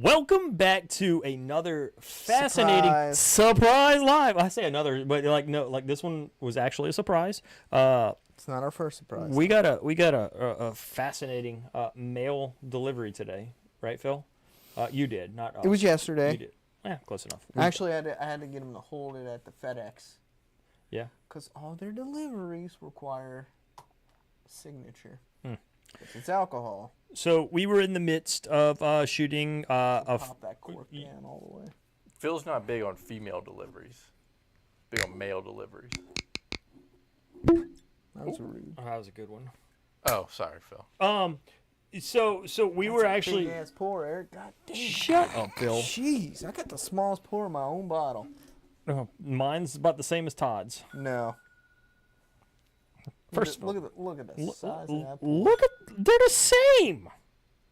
Welcome back to another fascinating surprise live. I say another, but no, this one was actually a surprise. It's not our first surprise. We got a fascinating mail delivery today, right, Phil? You did, not us. It was yesterday. You did. Yeah, close enough. Actually, I had to get them to hold it at the FedEx. Yeah. Because all their deliveries require a signature. Hmm. It's alcohol. So we were in the midst of shooting Pop that cork down all the way. Phil's not big on female deliveries. Big on male deliveries. That was rude. Oh, that was a good one. Oh, sorry, Phil. So we were actually. Big ass pour, Eric. God damn. Shut up, Phil. Jeez, I got the smallest pour in my own bottle. Mine's about the same as Todd's. No. First, look at the size of that. Look at, they're the same.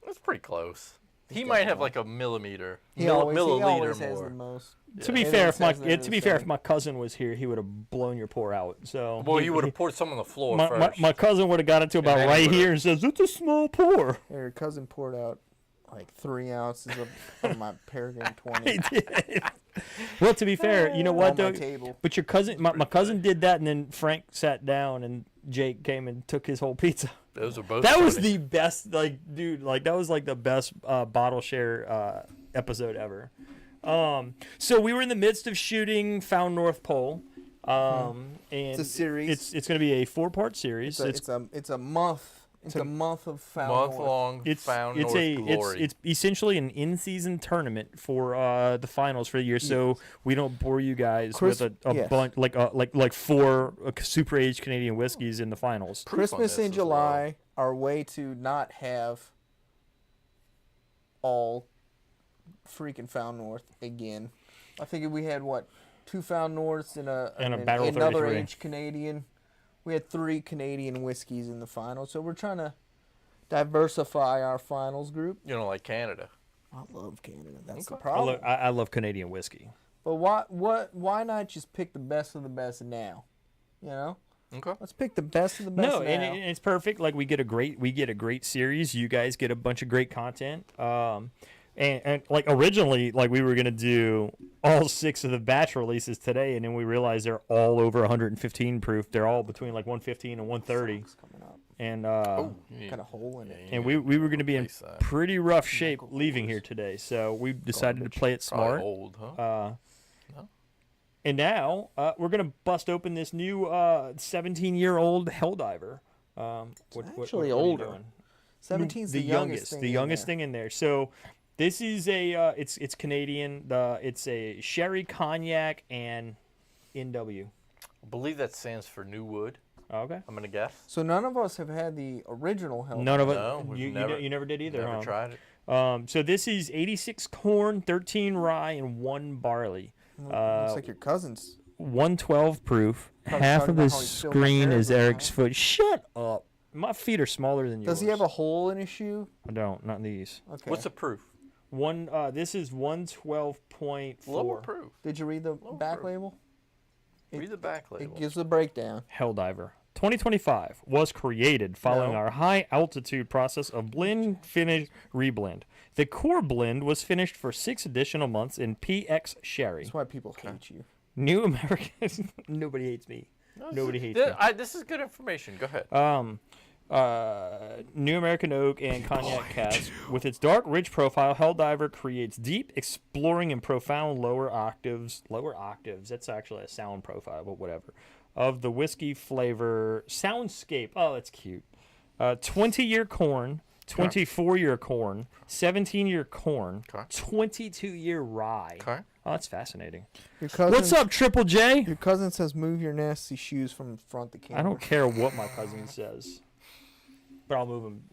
That's pretty close. He might have like a millimeter, He always milliliter has the more. most. Yeah. To be Everyone fair, says if my cousin was here, he would have blown your pour out. So Well, you would have poured some on the floor first. my cousin would have got it to about then right he here and says, "It's a small pour." Your cousin poured out like 3 ounces of my Peregrine 20 He did. Well, to be fair, you know what on though? my table. But your cousin, my cousin did that, and then Frank sat down, and Jake came and took his whole pizza. Those are both. That was funny. the best, dude. That was the best bottle share episode ever. So we were in the midst of shooting Found North Pole, and It's a series. It's going to be a 4-part series. It's a month. It's a month of Found North. month-long Found North glory. It's essentially an in-season tournament for the finals for the year. So we don't bore you guys with a bunch like 4 super aged Canadian whiskeys in the finals. Christmas in July are way to not have all freaking Found North again. I think we had 2 Found Norths and Barrel another 33. aged Canadian. We had 3 Canadian whiskeys in the final, so we're trying to diversify our finals group. You don't like Canada. I love Canada. That's the Okay. problem. I love Canadian whiskey. But why not just pick the best of the best now? You know? Okay. Let's pick the best of the best No, now. and it's perfect. We get a great series. You guys get a bunch of great content. And originally, we were gonna do all 6 of the batch releases today, and then we realized they're all over 115 proof. They're all between 115 and 130. Coming up. And Got a hole in it. and we were gonna be in pretty rough shape leaving here today, so we decided to play it smart. Probably old, huh? No. And now we're gonna bust open this new 17-year-old Helldiver. Actually what are you older. doing? 17's the youngest youngest thing in there. So this is it's Canadian. It's a sherry, cognac, and NW. I believe that stands for New Wood. Okay. I'm gonna guess. So none of us have had the original Helldiver. None of it. No, we've you never did either. Never huh? tried it. So this is 86 corn, 13 rye, and 1 barley. Looks like your cousin's. 112 proof. Probably Half talking of about his how he's filming screen is Peregrine, Eric's foot. Shut up. My feet are smaller than yours. Does he have a hole in his shoe? I don't. Not these. Okay. What's the proof? This is 112.4. Lower proof. Did you read the back label? Read the back label. It gives a breakdown. Helldiver 2025 was created following our high altitude process of blend, finish, reblend. The core blend was finished for 6 additional months in PX Sherry. That's why people hate you. New American. Nobody hates me. Nobody hates me. This is good information. Go ahead. New American Oak and Cognac cask. With its dark, rich profile, Helldiver creates deep, exploring, and profound lower octaves. Lower octaves. That's actually a sound profile, but whatever. of the whiskey flavor Soundscape. Oh, that's cute. 20-year corn, 24-year corn, 17-year corn, Okay. 22-year rye. Okay. Oh, that's fascinating. Your cousin, What's up, Triple J? Your cousin says move your nasty shoes from front the camera. I don't care what my cousin says, but I'll move them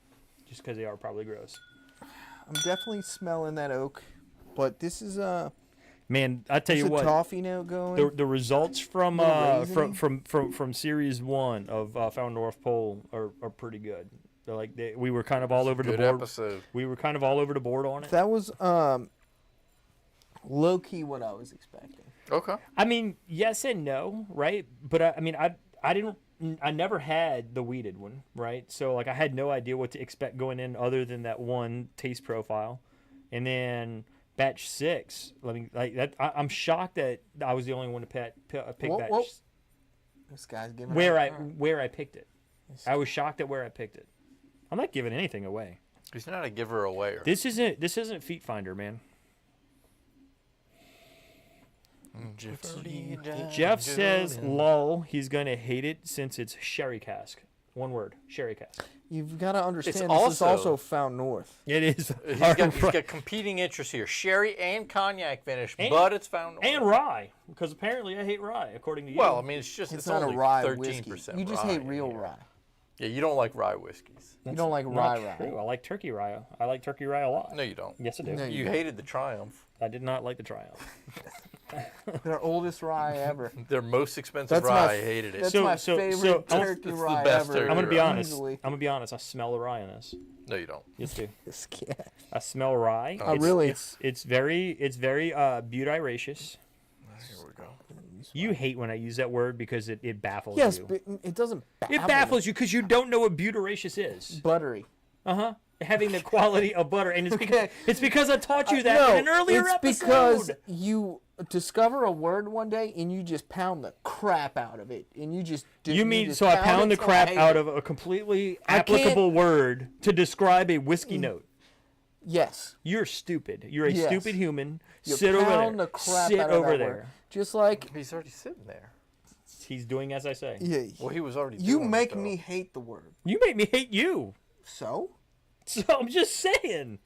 just because they are probably gross. I'm definitely smelling that oak, but this is Man, I tell there's you a what, toffee note going. the results from Little from series 1 of Found North Pole are pretty good. They're like we were kind of all over the Good board. episode. We were kind of all over the board on it. That was low key what I was expecting. Okay. I mean, yes and no, right? But I never had the weeded one, right? So like I had no idea what to expect going in other than that one taste profile, and then batch 6. I'm shocked that I was the only one to pick Whoa, batch whoa. This guy's giving where out. I picked it. I was shocked at where I picked it. I'm not giving anything away. He's not a giver away. This isn't Feet Finder, man. Jeff says, "Lol, he's gonna hate it since it's sherry cask." One word, sherry cask. You've got to understand. It's This is also- also Found North. It is. He's got competing interests here. Sherry and cognac finish, but it's found. And rye, because apparently I hate rye, according to you. Well, I mean, it's It's not a only rye 13% whiskey. You just rye hate in real here. rye. Yeah, you don't like rye whiskeys. You don't like Not rye true. rye. I like turkey rye. I like turkey rye a lot. No, you don't. Yes, I do. No, you You don't. hated the Triumph. I did not like the Triumph. Their oldest rye ever. Their most expensive That's rye. my- I hated it. That's So- my so- favorite so- turkey It's the rye best ever. turkey I'm gonna be rye. honest. Easily. I'm gonna be honest. I smell the rye in this. No, you don't. Yes, do. This cat. I smell rye. Oh, really? It's very butyraceous. Here we go. You hate when I use that word because it baffles Yes, you. but it doesn't baffle. It baffles you because you don't know what butyraceous is. Buttery. Having the quality of butter, and it's because Okay. it's because I taught you that No, in an earlier it's episode. because you discover a word one day and you just pound the crap out of it, and you just. You mean just so I pound the it till crap hate out it. of a completely I can't- applicable word to describe a whiskey note? Yes. You're stupid. You're a Yes. stupid human. You Sit over pound there. the crap Sit out of over that there. word. Just like He's already sitting there. He's doing as I say. yeah, Well, he was already. you doing make it, though. me hate the word. You make me hate you. So So I'm just saying.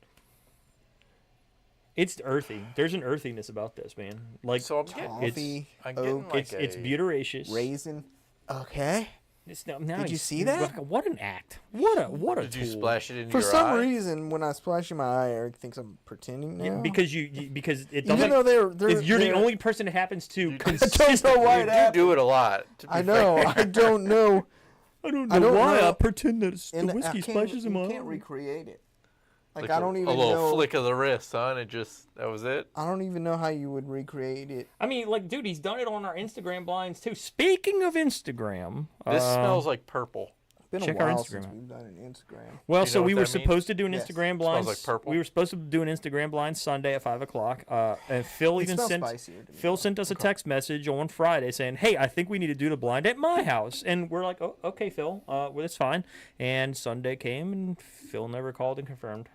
It's earthy. There's an earthiness about this, man. Like So I'm getting. Toffee, I'm getting oak, like it's butyraceous. raisin. Okay. It's now Did you he's- see that? What an act. What a Did you tool. splash it into For your some eye? reason, when I splash in my eye, Eric thinks I'm pretending now. Because because it doesn't. even though they're if you're the they're- only person it happens to I don't know consistently. why You it do happened. do it a lot. To be I know. fair. I don't know. I don't I know don't why know. I pretend that it's the And I whiskey can't- splashes in my You can't eye. recreate it. Like Like I don't a even little know. flick of the wrist, huh? And it just that was it. I don't even know how you would recreate it. I mean, like, dude, he's done it on our Instagram blinds too. Speaking of Instagram, This smells like purple. It's been Check a our while since Instagram. we've done an Instagram. well, Do you so know we what were that means? supposed to do an Yes. Instagram Smells blind. like purple. We were supposed to do an Instagram blind Sunday at 5:00. And Phil It even smells sent spicier to me. Phil sent us a text message on Friday saying, "Hey, I think we need to do the blind at my house." And we're like, "Oh, okay, Phil. Well, that's fine." And Sunday came, and Phil never called and confirmed.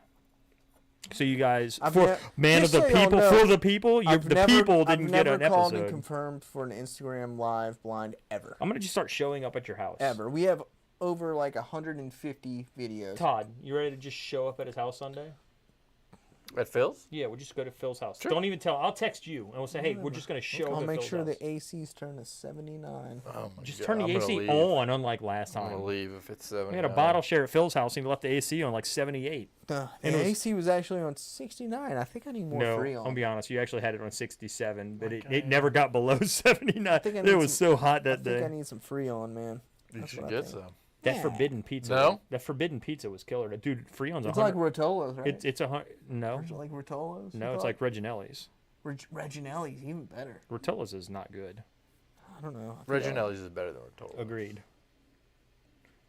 So you guys, I've for ne- man of just the so y'all people, know, for the people, I've the never- people didn't I've get never an called and episode. confirmed for an Instagram live blind ever. I'm gonna just start showing up at your house. Ever. We have over like 150 videos. Todd, you ready to just show up at his house Sunday? At Phil's? Yeah, we'll just go to Phil's house. Sure. Don't even tell. I'll text you and we'll say, "Hey, we're just gonna show I'll up." at make Phil's sure house. the AC's turned to 79. Oh my Just God, turn the I'm gonna AC leave. on, unlike last I'm gonna time. leave if it's 7. We had a bottle share at Phil's house and he left the AC on like 78. The And it was- AC was actually on 69. I think I need more No, Freon. I'm gonna be honest. You actually had it on 67, but Okay. it never got below 79. think I It need was some- so hot I that think I day. need some Freon, man. You That's should what I get think. some. That Yeah. forbidden pizza. No? That forbidden pizza was killer. Dude, Freon's It's 100. like Rotolo's, right? It's a hundred. No, Is it like Rotolo's? no, it's like Reginelli's. Reginelli's even better. Rotola's is not good. I don't know. I forgot. Reginelli's is better than Rotolo. Agreed.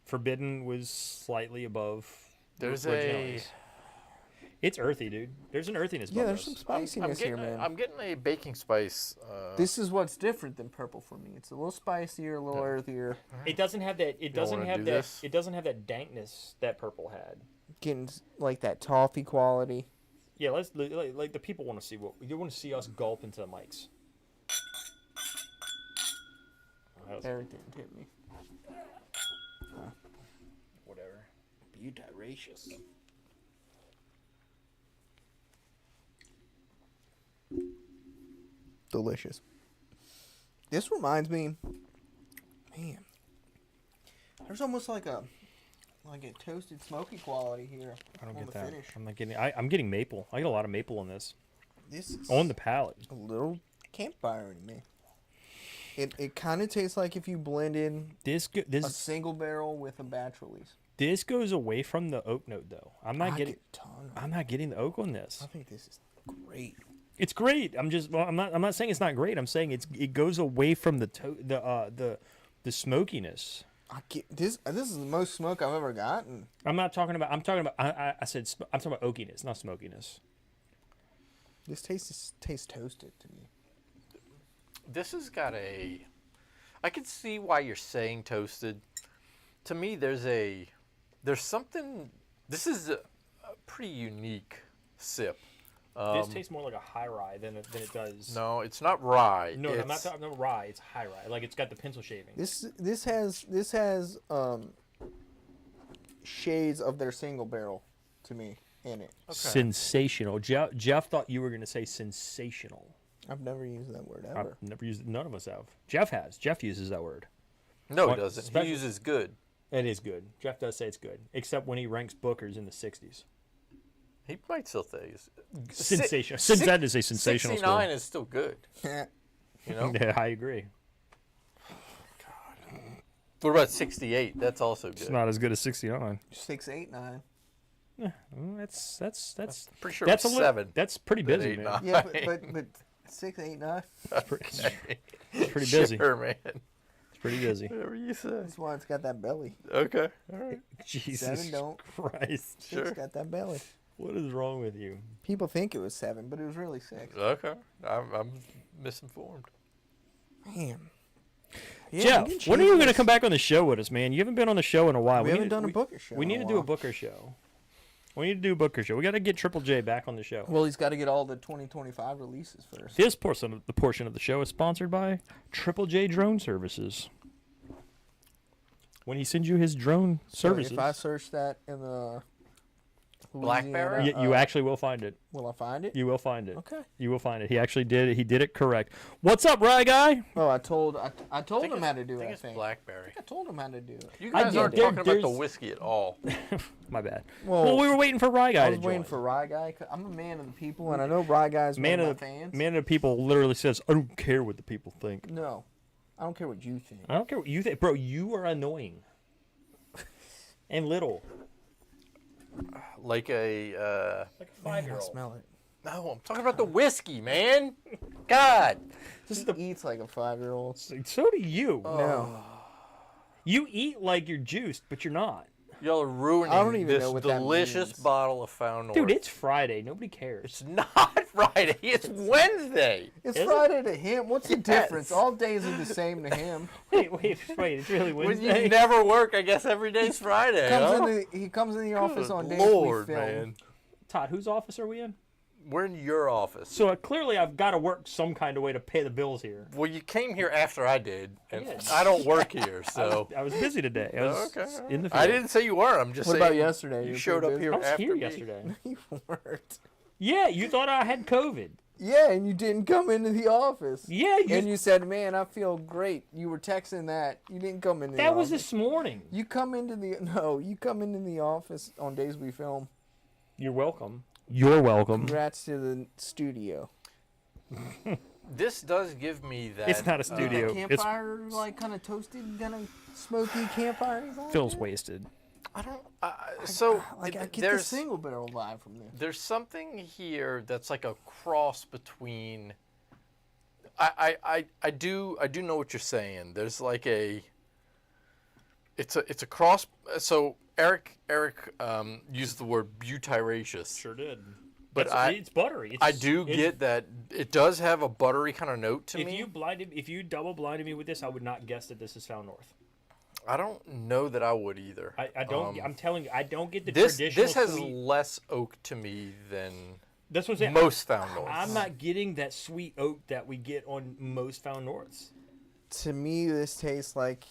Forbidden was slightly above. There's Reginelli's. It's earthy, dude. There's an earthiness. Yeah, about there's this. some spiciness here, man. I'm getting a baking spice. This is what's different than purple for me. It's a little spicier, a little earthier. It doesn't have that. It doesn't wanna have do that. this? It doesn't have that dankness that purple had. Getting like that toffee quality. Yeah, let's like the people want to see what you want to see us gulp into the mics. Eric didn't tip me. Whatever. Butiracious. Delicious. This reminds me, man. There's almost like a toasted smoky quality here. I don't on get the that. finish. I'm not getting. I'm getting maple. I get a lot of maple in this. This is On the palate. a little campfire to me. It kind of tastes like if you blended This a this single barrel with a batch release. this goes away from the oak note though. I'm not I getting. get a ton of I'm not getting the oak on this. I think this is great. It's great. I'm not saying it's not great. I'm saying it goes away from the the smokiness. I get this. This is the most smoke I've ever gotten. I'm talking about I said I'm talking about oakiness, not smokiness. This tastes toasted to me. This has got a. I can see why you're saying toasted. To me, there's something. This is a pretty unique sip. This tastes more like a high rye than it does. No, it's not rye. No, I'm not It's- talking about rye. It's high rye. Like it's got the pencil shaving. This has shades of their single barrel to me in it. Sensational. Jeff thought you were going to say sensational. I've never used that word ever. I've never used. None of us have. Jeff has. Jeff uses that word. No, What- it doesn't. special- He uses good. It is good. Jeff does say it's good, except when he ranks Booker's in the 60s. He might still say it's Sensational. Since that is a sensational 69 score. is still good. You know. Yeah, I agree. What about 68? That's also good. It's not as good as 69. 6, 8, 9. That's Pretty sure that's it's a little, 7. That's pretty than busy, 8, man. 9. Yeah, but 6, 8, 9. It's pretty busy. Sure, man. It's pretty busy. Whatever you say. That's why it's got that belly. Okay. All right. Jesus 7 don't. Christ. Six Sure. got that belly. What is wrong with you? People think it was 7, but it was really 6. Okay. I'm misinformed. Man. Yeah, Jeff, we can when are change you going to this. come back on the show with us, man? You haven't been on the show in a while. We haven't need- done a Booker show. We in need to a do a while. Booker show. We need to do a Booker show. We got to get Triple J back on the show. Well, he's got to get all the 2025 releases first. This portion of the show is sponsored by Triple J Drone Services. When he sends you his drone So services, if I search that in the Blackberry? Louisiana, you actually will find it. will I find it? You will find it. Okay. You will find it. He actually did it. He did it correct. What's up, Rye Guy? Oh, I told him how to do I think it. I it's think. Blackberry. I told him how to do it. You I guys did. aren't There- talking about the there's- whiskey at all. My bad. Well, Well, we were waiting for Rye Guy I to was waiting join. for Rye Guy. 'Cause I'm a man of the people, and I know Rye Guy's Man one of of the my fans. Man of the people literally says, "I don't care what the people think. No, I don't care what you think. I don't care what you think, bro. You are annoying and little, Like a. like a Man, I smell it. No, I'm talking about the whiskey, man. God. This is He eats like a 5-year-old. So do you. No, You eat like you're juiced, but you're not. Y'all are ruining I don't even this know what that delicious means. bottle of Found North. Dude, it's Friday. Nobody cares. It's not Friday. It's Wednesday. it's Is it? Friday to him. What's the Yes. difference? All days are the same to him. Wait. It's really When Wednesday. you never work, I guess every day's Friday. huh? He comes in the office Good on days Lord, we film. man. Todd, whose office are we in? We're in your office. So clearly, I've got to work some kind of way to pay the bills here. Well, you came here after I did, and did. I don't work here, so. I was busy today. I was Okay, all right. in the field. I didn't say you were. I'm just What saying. about yesterday? You You were showed pretty up busy? here I was after here me. yesterday. You weren't. Yeah, you thought I had COVID. Yeah, and you didn't come into the office. Yeah, And you said, "Man, I feel great." You were texting that. You didn't come into the that office. was this morning. You come into the office on days we film. You're welcome. You're welcome. Congrats to the studio. This does give me that. It's not a studio. That It's campfire, like kind of toasted, kind of smoky campfire. vibe Phil's there? wasted. I don't. So Like I get the there's single barrel vibe from this. there's something here that's like a cross between. I do know what you're saying. There's like a. It's a cross. So Eric used the word butiracious. Sure did. But it's buttery. It's, I do it's- get that it does have a buttery kind of note to If me. you double blinded me with this, I would not guess that this is Found North. I don't know that I would either. I don't. I'm telling you, I don't get the this traditional. this has sweet, less oak to me than that's what I'm saying. most Found Norths. I'm not getting that sweet oak that we get on most Found Norths. To me, this tastes like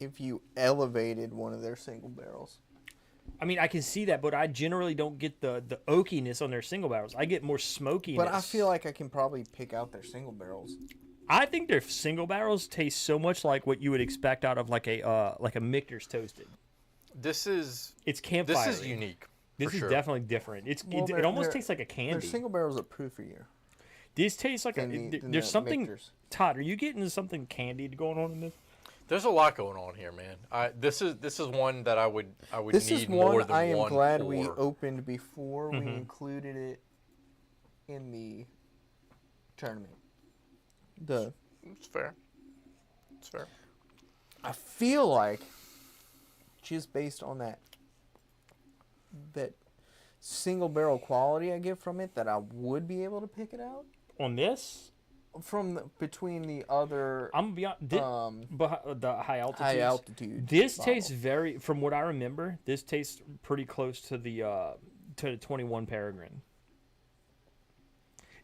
if you elevated one of their single barrels. I mean, I can see that, but I generally don't get the oakiness on their single barrels. I get more smokiness. But I feel like I can probably pick out their single barrels. I think their single barrels taste so much like what you would expect out of like a Michter's Toasted. This is It's campfire. this is unique. This for is sure. definitely different. Well, It they're- almost they're- tastes like a Their candy. single barrels are proofier. This tastes like than a. than There's the something. Michter's. Todd, are you getting something candied going on in this? There's a lot going on here, man. This is one that I would This need is more one than I am one glad pour. we opened before we Mhm. included it in the tournament. The It's fair. It's fair. I feel like just based on that single barrel quality I get from it, that I would be able to pick it out On this, from between the other I'm beyond the high altitude. high altitude. This bottle. tastes very, from what I remember, this tastes pretty close to the 21 Peregrine.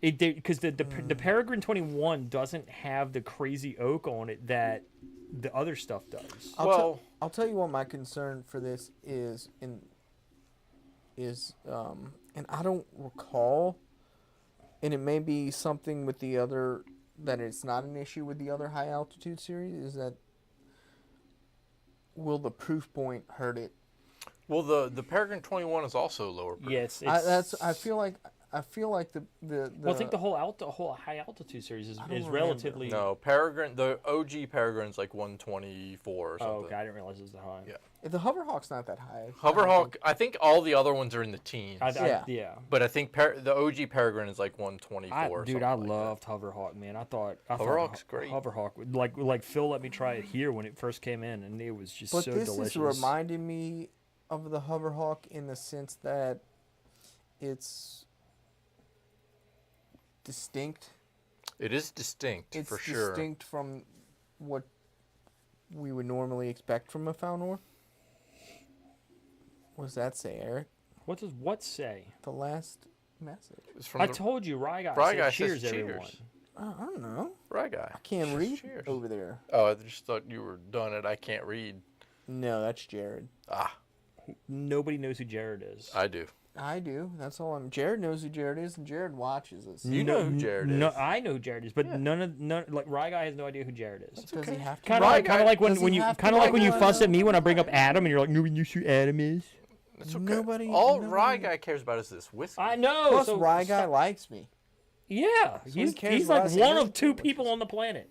Because the Peregrine 21 doesn't have the crazy oak on it that the other stuff does. I'll tell you what my concern for this is, and I don't recall, and it may be something with the other, that it's not an issue with the other high altitude series, is that will the proof point hurt it? Well, the Peregrine 21 is also lower proof. Yes, I feel like the well, I think the whole high altitude series is I don't remember. relatively. No, Peregrine, the OG Peregrine's like 124 or Oh, something. okay, I didn't realize it was that high. Yeah. the Hoverhawk's not that high. Hoverhawk, I think all the other ones are in the teens. Yeah. But I think the OG Peregrine is like 124 or Dude, something I like that. loved Hoverhawk, man. I thought Hoverhawk's great. Hoverhawk, like Phil let me try it here when it first came in, and it was just But so this delicious. is reminding me of the Hoverhawk in the sense that it's distinct. It is distinct, It's for sure. distinct from what we would normally expect from a Founor. What does that say, Eric? What does what say? The last message. It's from I the told you, Rye Guy Rye said Guy says cheers, cheers. everyone. I don't know. Rye Guy. I can't read Cheers. over there. Oh, I just thought you were done it. I can't read. No, that's Jared. Ah, Nobody knows who Jared is. I do. I do. That's all I'm. Jared knows who Jared is, and Jared watches us. You know who Jared No, is. I know who Jared is, but Yeah. none like Rye Guy has no idea who Jared is. Does he have to? Kind Rye of Guy- like does he when you have to kind of like when you know? fuss at me when I bring up Adam and you're like, nobody knows who Adam is. It's okay. Nobody- All nobody- Rye Guy cares about is this whiskey. I know. Plus, so Rye Guy stop- likes me. Yeah, he he's cares he's what I like say. one Here's of two the people on the planet.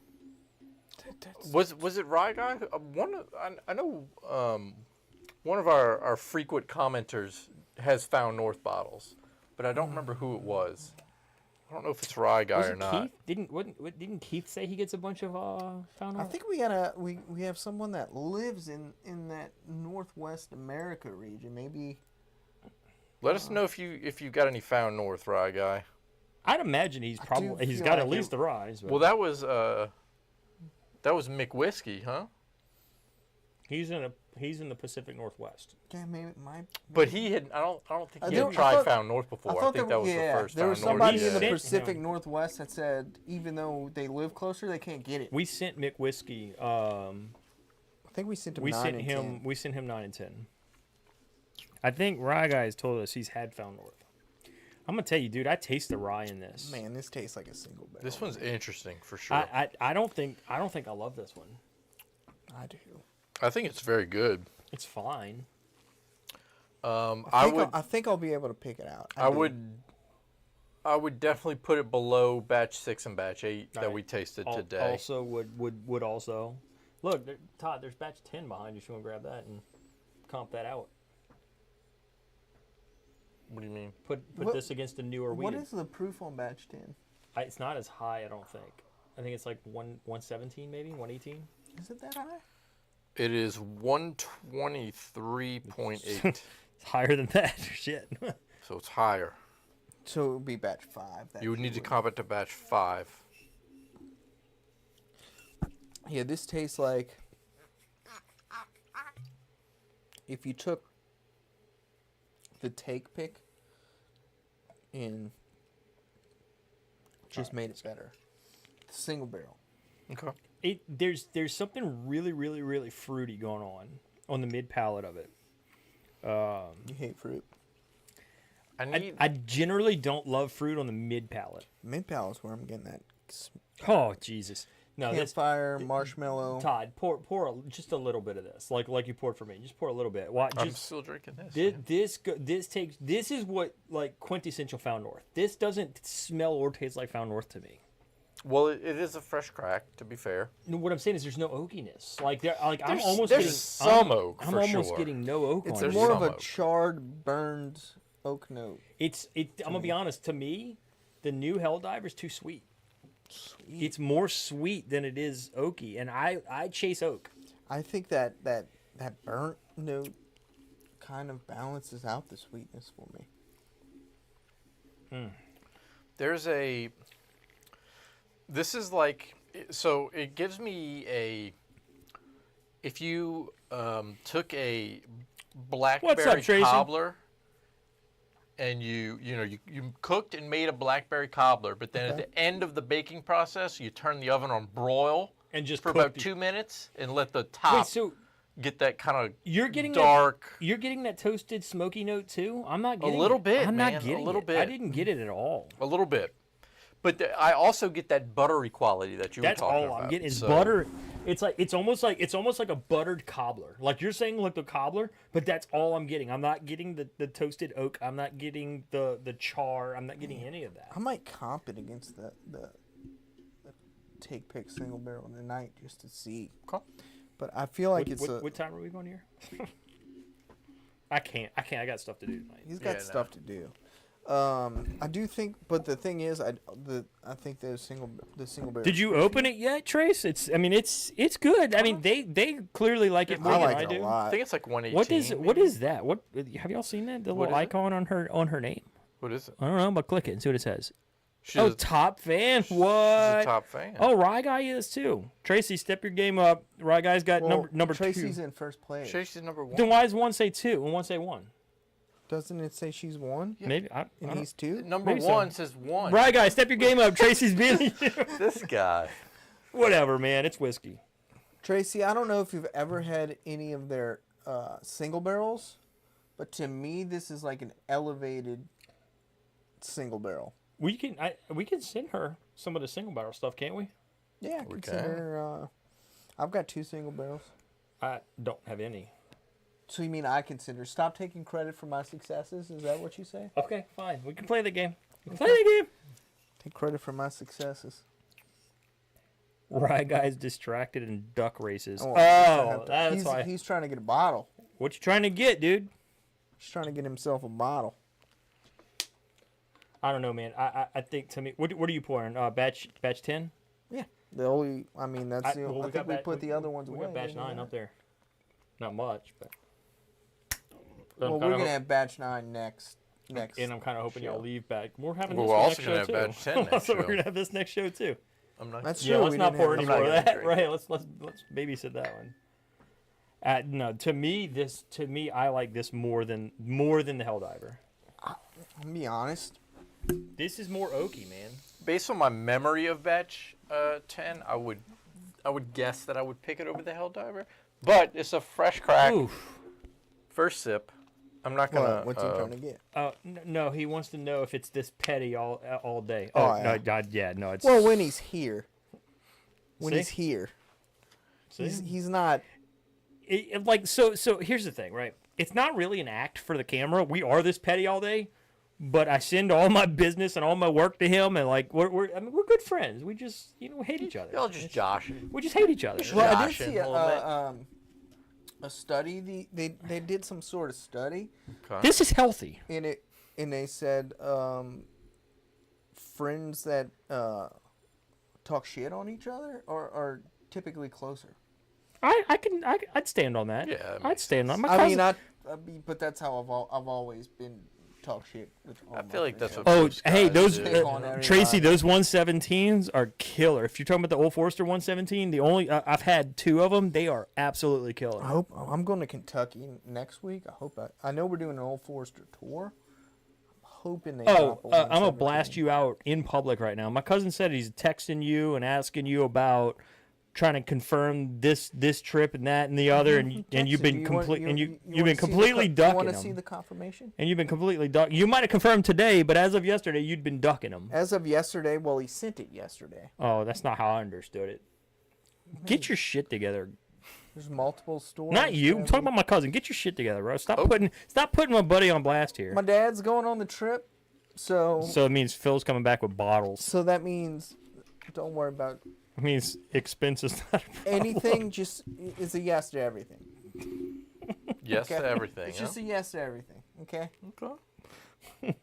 Was it Rye Guy? I know one of our frequent commenters has found North bottles, but I don't remember who it was. I don't know if it's Rye Guy Was or it not. Keith? Didn't Keith say he gets a bunch of found? I think we have someone that lives in that Northwest America region. Maybe Let us know if you got any found North, Rye Guy. I'd imagine he's I do probably he's feel got like at least the rise. But Well, that was McWhiskey, huh? he's in the Pacific Northwest. yeah, maybe my. But he had. I don't think I he don't- had I tried thought- Found North before. I think that was the first there Found was North. somebody he in the had. Sent Pacific him. Northwest that said even though they live closer, they can't get it. We sent Mick Whiskey. I think we sent him 9 and 10. We sent him 9 and 10. I think Rye Guy has told us he's had Found North. I'm gonna tell you, dude. I taste the rye in this. Man, this tastes like a single barrel. This one's interesting for sure. I don't think I love this one. I do. I think it's very good. It's fine. I think I'll be able to pick it out. I do. would definitely put it below batch 6 and batch 8 that Alright. we tasted Al- today. Also, would also look, Todd. There's batch 10 behind you. If you want to grab that and comp that out. What do you mean? Put What- this against a newer What weed. is the proof on batch 10? It's not as high, I don't think. I think it's like 117 maybe 118. Is it that high? It is 123.8, It's higher than that. Shit. so it's higher. So it would be batch 5. You would need to comp it to batch 5. Yeah, this tastes like if you took the take pick and just made it better. Single barrel. Okay. There's something really fruity going on the mid palate of it. You hate fruit. I generally don't love fruit on the mid palate. Mid palate's where I'm getting that Oh Jesus! No, this campfire marshmallow. Todd, just a little bit of this, like you poured for me. Just pour a little bit. Why? I'm Just still drinking this. this is what like quintessential Found North. This doesn't smell or taste like Found North to me. Well, it is a fresh crack, to be fair. No, what I'm saying is there's no oakiness. Like I'm There's- almost there's getting some oak, I'm for almost sure. getting no oak It's on There's it. more of some a oak. charred, burned oak note. I'm gonna be honest. To me, the new Helldiver is too sweet. It's more sweet than it is oaky, and I chase oak. I think that burnt note kind of balances out the sweetness for me. This is like, so it gives me if you took a blackberry Tracy? cobbler and you cooked and made a blackberry cobbler, but then at the end of the baking process, you turn the oven on broil And just for cook about the- 2 minutes and let the top Wait, so get that kind of you're getting dark. You're getting that toasted smoky note too. I'm not getting little it. bit, I'm man, not a getting little it. bit. I didn't get it at all. A little bit. But I also get that buttery quality that you That's were talking all about. I'm getting is So, butter. It's almost like a buttered cobbler. Like you're saying, like the cobbler, but that's all I'm getting. I'm not getting the toasted oak. I'm not getting the char. I'm not getting any of that. I might comp it against the take pick single barrel tonight just to see. Okay. But I feel like What time are we going here? I can't. I got stuff to do tonight. he's got Yeah, stuff to do. I do think, but the thing is, I think the single barrel. Did you open it yet, Trace? It's good. I mean, they clearly like it more I than like I it a do. I lot. think it's like 118. What is that? What have y'all seen that? The What little is it? icon on her name. What is it? I don't know, but click it and see what it says. She's Oh, a- top fan. she's What? a top fan. Oh, Rye Guy is too. Tracy, step your game up. Rye Guy's got Well, number Tracy's 2. in first place. Tracy's number one. Then why does one say 2 and one say 1? Doesn't it say she's one Maybe I and don't- he's two? Number Maybe so. one says one. Rye Guy, step your game up. Tracy's beating you. This guy. Whatever, man. It's whiskey. Tracy, I don't know if you've ever had any of their single barrels, but to me, this is like an elevated single barrel. We can send her some of the single barrel stuff, can't we? Yeah, I consider. I've got 2 single barrels. I don't have any. So you mean I consider? Stop taking credit for my successes. Is that what you say? Okay, fine. We can play the game. We can play the game. Take credit for my successes. Rye Guy's distracted in duck races. Oh, That's he's, why. he's trying to get a bottle. What you trying to get, dude? He's trying to get himself a bottle. I don't know, man. I think to me, what are you pouring? Batch 10? Yeah. The only, I mean, that's the. well, I think we put the other ones we away. got batch didn't we? 9 up there. Not much, but. Well, we're gonna have batch 9 next. And I'm kind of hoping y'all show. leave back. We're having We're this also next gonna show have too. batch 10 next So we're show. gonna have this next show too. I'm not. That's Yeah, true. let's we not didn't pour have- any I'm more not of that. gonna Right? Let's babysit that one. No, to me, I like this more than the Helldiver. I'll be honest. This is more oaky, man. Based on my memory of batch 10, I would guess that I would pick it over the Helldiver. But it's a fresh crack. Oof. First sip. I'm not gonna. What's he trying to get? No, he wants to know if it's this petty all day. Oh, Oh, yeah. no, God, yeah, no, it's. Well, when he's here. When See? he's here. See? He's not. So here's the thing, right? It's not really an act for the camera. We are this petty all day, but I send all my business and all my work to him, and like we're good friends. We just hate each other. Y'all just joshing. We just hate each other. Well, I did Joshing see a little bit. a study. They did some sort of study Okay. This is healthy. in it, and they said friends that talk shit on each other are typically closer. I'd stand on that. Yeah, that I'd makes stand on my I cousin. mean, but that's how I've always been talk shit. With all I my feel like friends. that's what. Oh, most hey, guys those do. Pick on everybody. Tracy, those 117s are killer. If you're talking about the Old Forester 117, the only I've had 2 of them. They are absolutely killer. I hope I'm going to Kentucky next week. I know we're doing an Old Forester tour. I'm hoping they. Oh, drop a I'm gonna 117. blast you out in public right now. My cousin said he's texting you and asking you about trying to confirm this trip and that and the other, and you've Jackson, been do you complete want- and you you've wanna been see the completely You ducking want to see them. the confirmation? And you've been completely ducking. You might have confirmed today, but as of yesterday, you'd been ducking them. As of yesterday, well, he sent it yesterday. Oh, that's not how I understood it. Get your shit together. There's multiple stores. Not you. I'm that talking we- about my cousin. Get your shit together, bro. Stop Oh. putting my buddy on blast here. My dad's going on the trip, so So it means Phil's coming back with bottles. that means don't worry about It means expense is not a problem. anything. Just is a yes to everything. Yes Okay? to everything. It's just a yes to everything. Okay. Okay.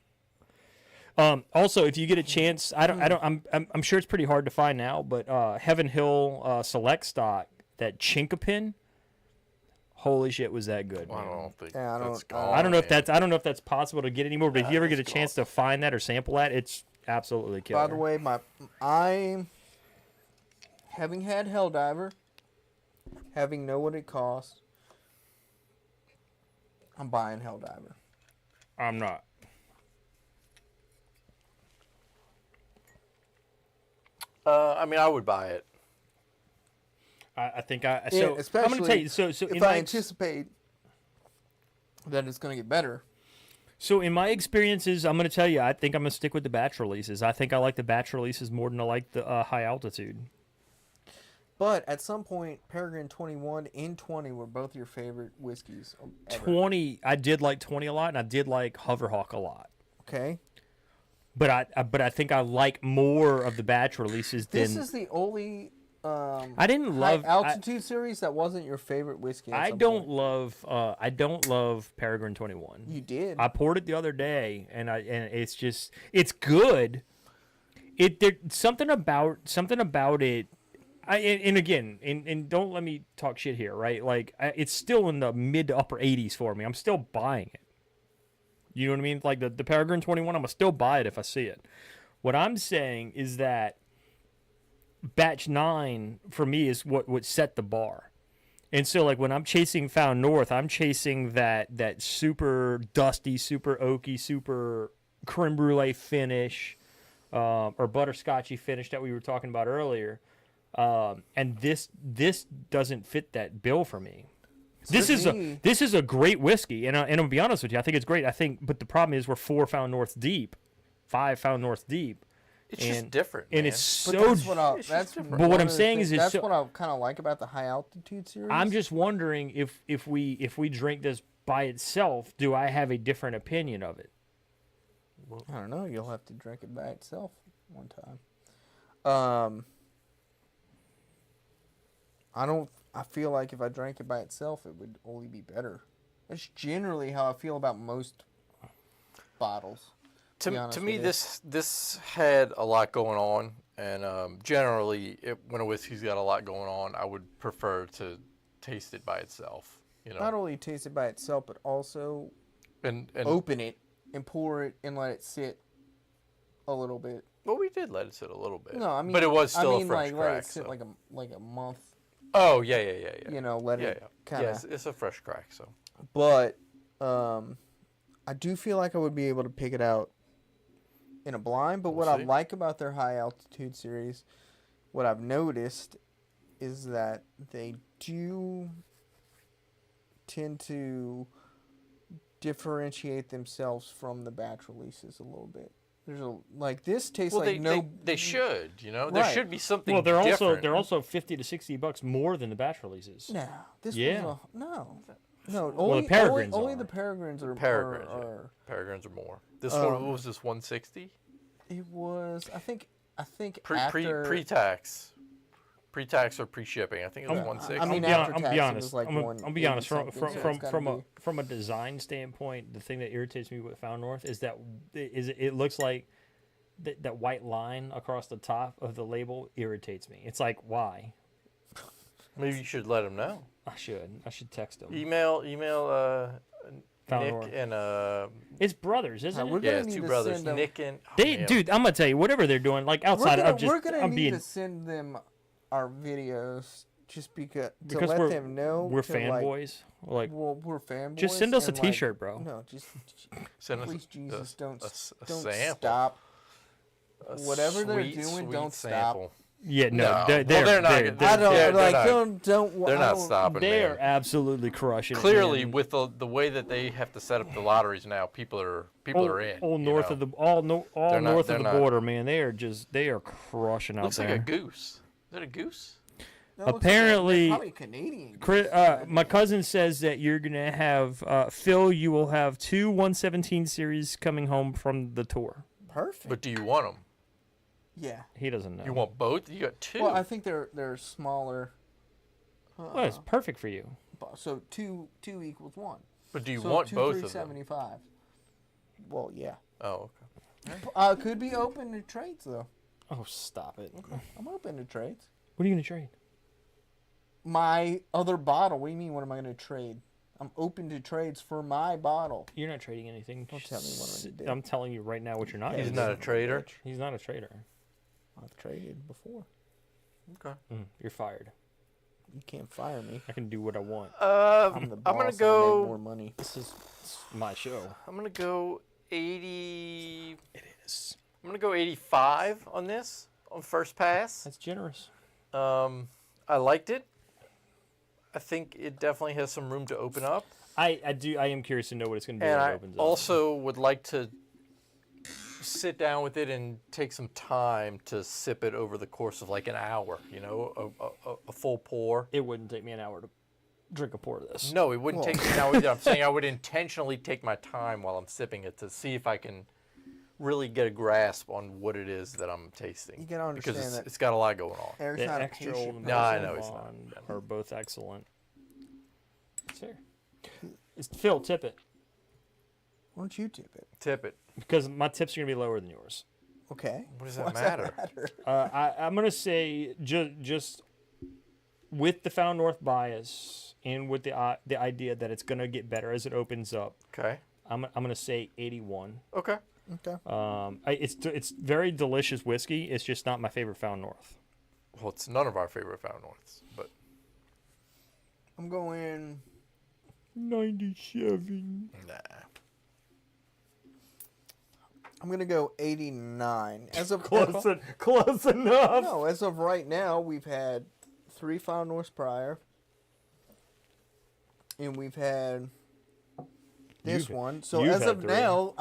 Also, if you get a chance, I'm sure it's pretty hard to find now, but Heaven Hill Select Stock, that Chinkapin, holy shit, was that good, Well, I man. don't think Yeah, I that's don't- gone. I don't know if man. that's possible to get anymore, but if you ever get a it's chance to find that or sample that, it's absolutely killer. By the way, I having had Helldiver, having know what it costs, I'm buying Helldiver. I'm not. I mean, I would buy it. I think I Yeah, so I'm especially gonna tell you so if in I my anticipate that it's going to get better. So in my experiences, I'm going to tell you, I think I'm going to stick with the batch releases. I think I like the batch releases more than I like the high altitude. But at some point, Peregrine 21 and 20 were both your favorite whiskeys ever. 20, I did like 20 a lot, and I did like Hoverhawk a lot. Okay. But I think I like more of the batch releases This than is the only I didn't love. high altitude series that wasn't your favorite whiskey. At I some don't point. love. I don't love Peregrine 21. You did. I poured it the other day, and it's just it's good. There's something about it. And again, and don't let me talk shit here, right? Like it's still in the mid to upper 80s for me. I'm still buying it. You know what I mean? Like the Peregrine 21, I'm gonna still buy it if I see it. What I'm saying is that batch 9 for me is what set the bar. And so like when I'm chasing Found North, I'm chasing that super dusty, super oaky, super creme brulee finish, or butterscotchy finish that we were talking about earlier. And this doesn't fit that bill for me. This is a great whiskey, and I'll be honest with you, I think it's great. But the problem is we're 4 Found North deep, 5 Found North deep. It's just different, and man. it's But so. that's what I, It's that's just different. But what one I'm of the saying things- is it's that's so- what I kind of like about the high altitude series. I'm just wondering if we drink this by itself, do I have a different opinion of it? I don't know. You'll have to drink it by itself one time. I feel like if I drank it by itself, it would only be better. That's generally how I feel about most bottles. be To honest me, with you. this had a lot going on, and generally, when a whiskey's got a lot going on, I would prefer to taste it by itself. You know, Not only taste it by itself, but also and open it and pour it and let it sit a little bit. well, we did let it sit a little bit. No, I mean, but it was still a fresh like, crack. let it sit so. like a month. Oh yeah. You know, let Yeah, it yeah. kind of. Yes, it's a fresh crack. So But I do feel like I would be able to pick it out in a blind. But what I see. like about their high altitude series, what I've noticed, is that they do tend to differentiate themselves from the batch releases a little bit. There's a like this tastes well, like they should. You know, there Right. should be something. Well, they're different. also $50 to $60 more than the batch releases. No, this Yeah. was no. the Only Peregrines only are. the Peregrines are. Peregrines. are, yeah. are Peregrines are more. This one, what was this 160? It was. I think Pre-tax, pre-tax or pre-shipping. I think it was 160. I mean, I'll after be tax, it honest. was like I'll be honest. From 180 something, so it's gotta be- from a design standpoint, the thing that irritates me with Found North is that it looks like that white line across the top of the label irritates me. It's like, why? Maybe you should let him know. I should text them. Email Found Nick North. and It's brothers, isn't we're it? gonna yeah, need two to brothers, send 'em- Nick and man. Dude, I'm gonna tell you, whatever they're doing, like outside of just, we're gonna I'm need being, to send them our videos just because to because let them know we're to, like, fanboys. Like, well, we're fanboys. just send us a and, like, T-shirt, bro. No, just Send us please, Jesus, don't a don't sample. stop. A Whatever they're sweet, doing, sweet don't stop. sample. Yeah, no, No. they're, Well, they're not they're, gonna- they're, I don't they're like. not- Don't. They're I not don't- stopping, they're man. absolutely crushing it. Clearly, man. with the way that they have to set up the lotteries now, people are in. all you north know? of the all They're not- north they're of the not- border, man. They are crushing out Looks there. like a goose. Is that a goose? No, it looks Apparently- probably Canadian. My cousin says that you're gonna have Phil. You will have 2 117 series coming home from the tour. Perfect. But do you want them? yeah. He doesn't know. You want both? You got two. Well, I think they're smaller. Well, it's perfect for you. So two equals one. but do you So want two both of them? 375. Well, yeah. Oh, okay. Could be open to trades though. Oh, stop it. I'm open to trades. What are you gonna trade? My other bottle. What do you mean? What am I going to trade? I'm open to trades for my bottle. You're not trading anything. Don't tell me what I'm gonna do. I'm telling you right now what you're not. He's gonna not a do. trader. He's not a trader. I've traded before. Okay. You're fired. You can't fire me. I can do what I want. I'm the boss. I'm gonna and I make go. more money. This is my show. I'm gonna go 80. It is. I'm gonna go 85 on this on first pass. That's generous. I liked it. I think it definitely has some room to open up, I am curious to know what it's gonna be and when it I opens up. also would like to sit down with it and take some time to sip it over the course of like an hour. You know, a full pour. It wouldn't take me an hour to drink a pour of this. No, it wouldn't Well. take me an hour either. I'm saying I would intentionally take my time while I'm sipping it to see if I can really get a grasp on what it is that I'm tasting. You gotta because understand that it's got a lot going on. Eric's The not a extra patient old and No, I person. know he's not. Bond are both excellent. It's fair. It's Phil, tip it Why don't you tip it? Tip it. because my tips are gonna be lower than yours. Okay. What does that Why matter? I'm gonna say just with the Found North bias and with the idea that it's gonna get better as it opens up. Okay. I'm gonna say 81. Okay. Okay. It's very delicious whiskey. It's just not my favorite Found North. Well, it's none of our favorite Found Norths, but I'm going 97. nah. I'm gonna go 89. As of Close enough. no, as of right now, we've had 3 Found Norths prior, and we've had this You've- one. So you've as had of 3.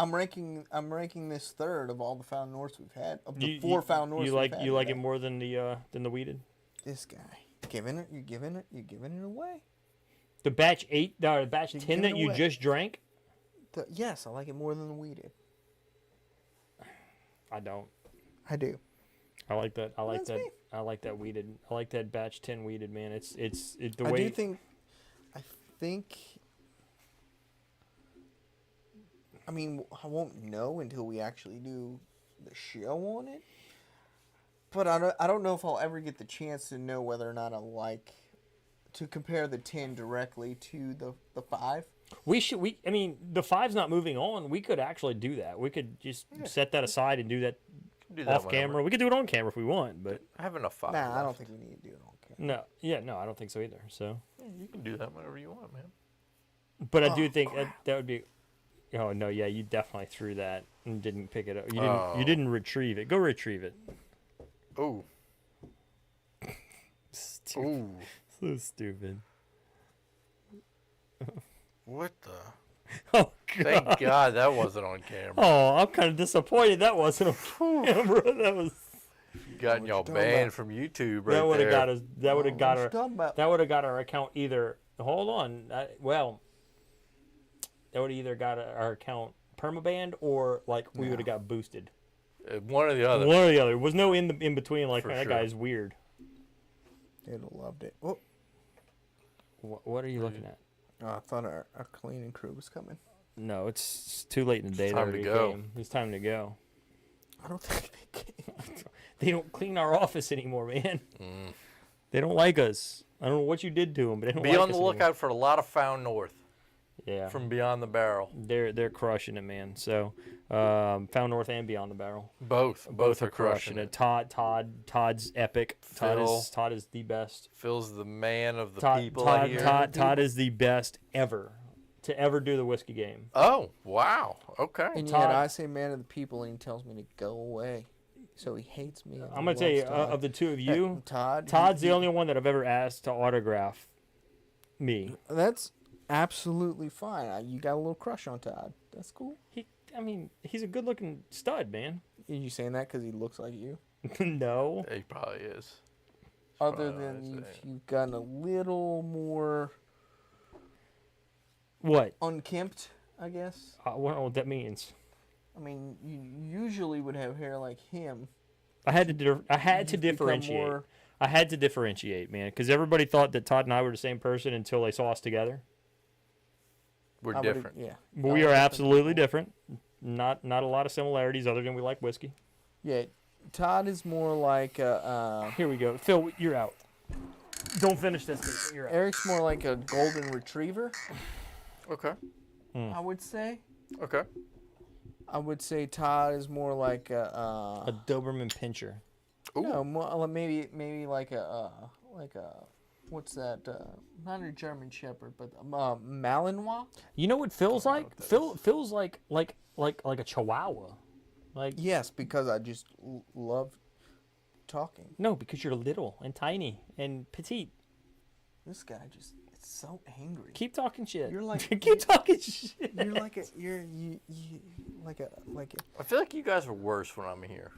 I'm ranking this third of all the Found Norths we've had. Of the 4 Found Norths You we've like had you like it today. more than the weeded. This guy giving it away. The batch 8, the batch You're 10 giving that you away. just drank. Yes, I like it more than the weeded. I don't. I do. I like that. I like That's that. me. I like that weeded. I like that batch 10 weeded, man. It's the I way. do think. I mean, I won't know until we actually do the show on it. But I don't know if I'll ever get the chance to know whether or not I like to compare the 10 directly to the 5. I mean, the 5's not moving on. We could actually do that. We could just set that aside and do that Do that off whenever. camera. We could do it on camera if we want, but I have enough fire. Nah, I don't left. think we need to do it on camera. no, I don't think so either. So, Yeah, you can do that whenever you want, man. but I do think that would be. Oh no, yeah, you definitely threw that and didn't pick it up. You didn't. Oh. You didn't retrieve it. Go retrieve it. Ooh. Stupid. Ooh. So stupid. What the? Oh god. Thank God that wasn't on camera. Oh, I'm kind of disappointed that wasn't on camera. That was. Gotten What y'all you talking banned about? from YouTube right That would have there. got us. That would have got What you our. talking about? That would have got our account either. Hold on. That would have either got our account permabanned or like we would have got boosted. One or the other. One or the other. There was no in between. Like For that sure. guy's weird. They'd have loved it. Oh, What are you looking at? I thought our cleaning crew was coming. No, it's too late in the day. It's They time to already go. came. It's time to go. I don't think they came. They don't clean our office anymore, man. Mm. They don't like us. I don't know what you did to them, but they don't Be like on us the anymore. lookout for a lot of Found North Yeah, from Beyond the Barrel. they're crushing it, man. So, Found North and Beyond the Barrel, Both are crushing it. Todd's epic. Phil. Todd is the best. Phil's the man of the Todd, people Todd, here. Todd is the best ever to ever do the whiskey game. Oh, wow. Okay. And Todd- yet I say man of the people and he tells me to go away. So he hates me. and I'm he gonna tell you, loves Todd. of the two of Hey, you, Todd. Todd's the only one that I've ever asked to autograph me. That's absolutely fine. You got a little crush on Todd. That's cool. I mean, he's a good-looking stud, man. Are you saying that because he looks like you? No. He probably is. Other Probably than what I'd say. you've gotten a little more What? unkempt, I guess. I don't know what that means. I mean, you usually would have hair like him. I had to You've become differentiate. more- I had to differentiate, man, because everybody thought that Todd and I were the same person until they saw us together. We're I would've- different. Yeah. But we Oh, are different absolutely people. different. Not a lot of similarities other than we like whiskey. Yeah. Todd is more like Here we go. Phil, you're out. Don't finish this. Thing. You're out. Eric's more like a golden retriever, Okay. I would say. Okay. I would say Todd is more like A Doberman Pinscher. Ooh. no, more, maybe like a what's that? Not a German Shepherd, but Malinois. You know what Phil's Don't know like? what that Phil feels like a Chihuahua. Like Yes, because I just love talking. no, because you're little and tiny and petite. This guy just is so angry. Keep talking shit. You're like- keep talking shit. You're like a like a I feel like you guys are worse when I'm here.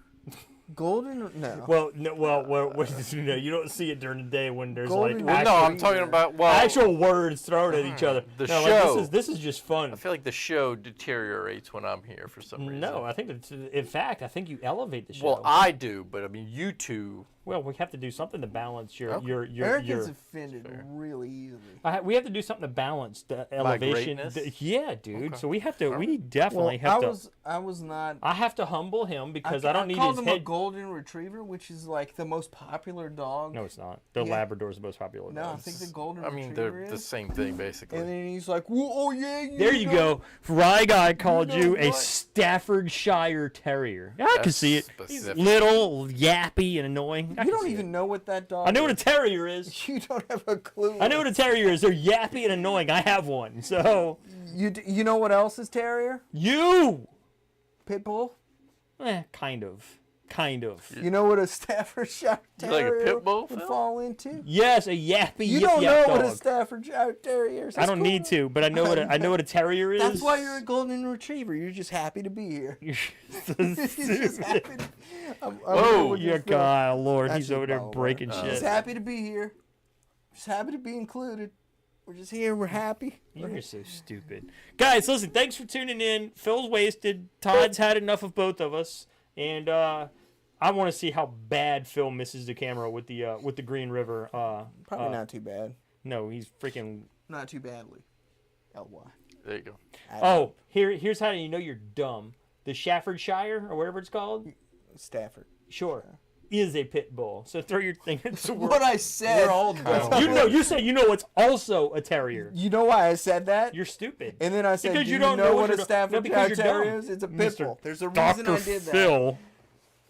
golden. No. Well, no, no, you don't see it during the day when there's Golden like Well, no, I'm Actually, talking about actual words thrown at each other. The no, show. Like, this is just fun. I feel like the show deteriorates when I'm here for some reason. No, I think that, in fact, I think you elevate the show. Well, I do, but I mean, you two. Well, we have to do something to balance your Okay. your Eric your. gets offended really easily. We have to do something to balance the elevation. greatness? Yeah, dude. Okay. So we have to. We Well, definitely have to. I was not. I have to humble him because I don't need called his him a head. golden retriever, which is like the most popular dog. No, it's not. The Yeah. Labrador's the most popular. No, I dog. think the golden I mean, retriever they're the is. same thing basically. And then he's like, "Whoa, "Oh yeah, There you go. Rye Guy called know you a what? Staffordshire Terrier. Yeah, I can That's see it. He's specific. little, yappy, and annoying. I You can don't see even it. know what that dog. I know what a is. terrier is. You don't have a clue. I know what a terrier is. They're yappy and annoying. I have one. So You know what else is terrier? you, Pit bull. kind of. You know what a Staffordshire You like a Terrier pit bull, would Phil? fall into? Yes, a yappy. You yip don't yap know what a dog. Staffordshire Terrier is. I don't need to, but I know what I know what a terrier is. That's why you're a golden retriever. You're just happy to be here. You're so You're just stupid. happy. I'm Whoa, here with Your this, Phil. God, Lord, That's he's just over there ball, breaking man. shit. Just happy to be here. Just happy to be included. We're just here. We're happy. You're so stupid. Guys, listen, thanks for tuning in. Phil's wasted. Todd's had enough of both of us. And I want to see how bad Phil misses the camera with the Green River. Probably not too bad. No, he's freaking. Not too badly. Ly. There you go. Oh, here's how you know you're dumb. The Staffordshire, or whatever it's called, Stafford. sure, is a pit bull. So throw your thing. So What I said. We're all dumb. you say you know what's also a terrier. You know why I said that? You're stupid. And then I said, Because do you you don't know know what what a you're- Staffordshire no, because you're Terrier dumb. is? It's a pit Mr. bull. There's a reason Dr. I did that. Phil.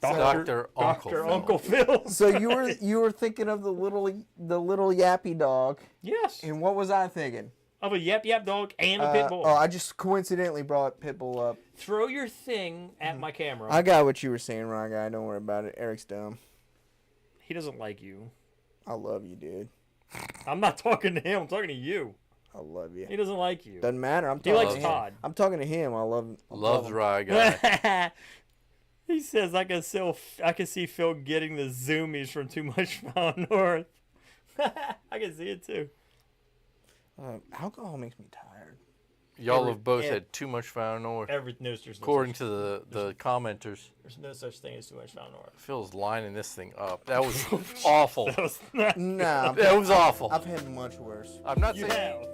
Dr. Uncle Dr. Phil. Uncle Phil. So you were thinking of the little yappy dog, Yes. and what was I thinking? Of a yap yap dog and a pit bull. Oh, I just coincidentally brought Pitbull up. Throw your thing at my camera. I got what you were saying, Ron guy. Don't worry about it. Eric's dumb. He doesn't like you. I love you, dude. I'm not talking to him. I'm talking to you. I love you. He doesn't like you. Doesn't matter. I'm He talking likes to him. Todd. I'm talking to him. I love him. Loves Rye Guy. He says I can see Phil getting the zoomies from Too Much Found North. I can see it too. Alcohol makes me tired. Y'all have both Yeah. had too much Found North. There's According to the commenters, there's no such thing as Too Much Found North. Phil's lining this thing up. That was awful. That was not. Nah, That was awful. I've had much worse. I'm not You saying. have.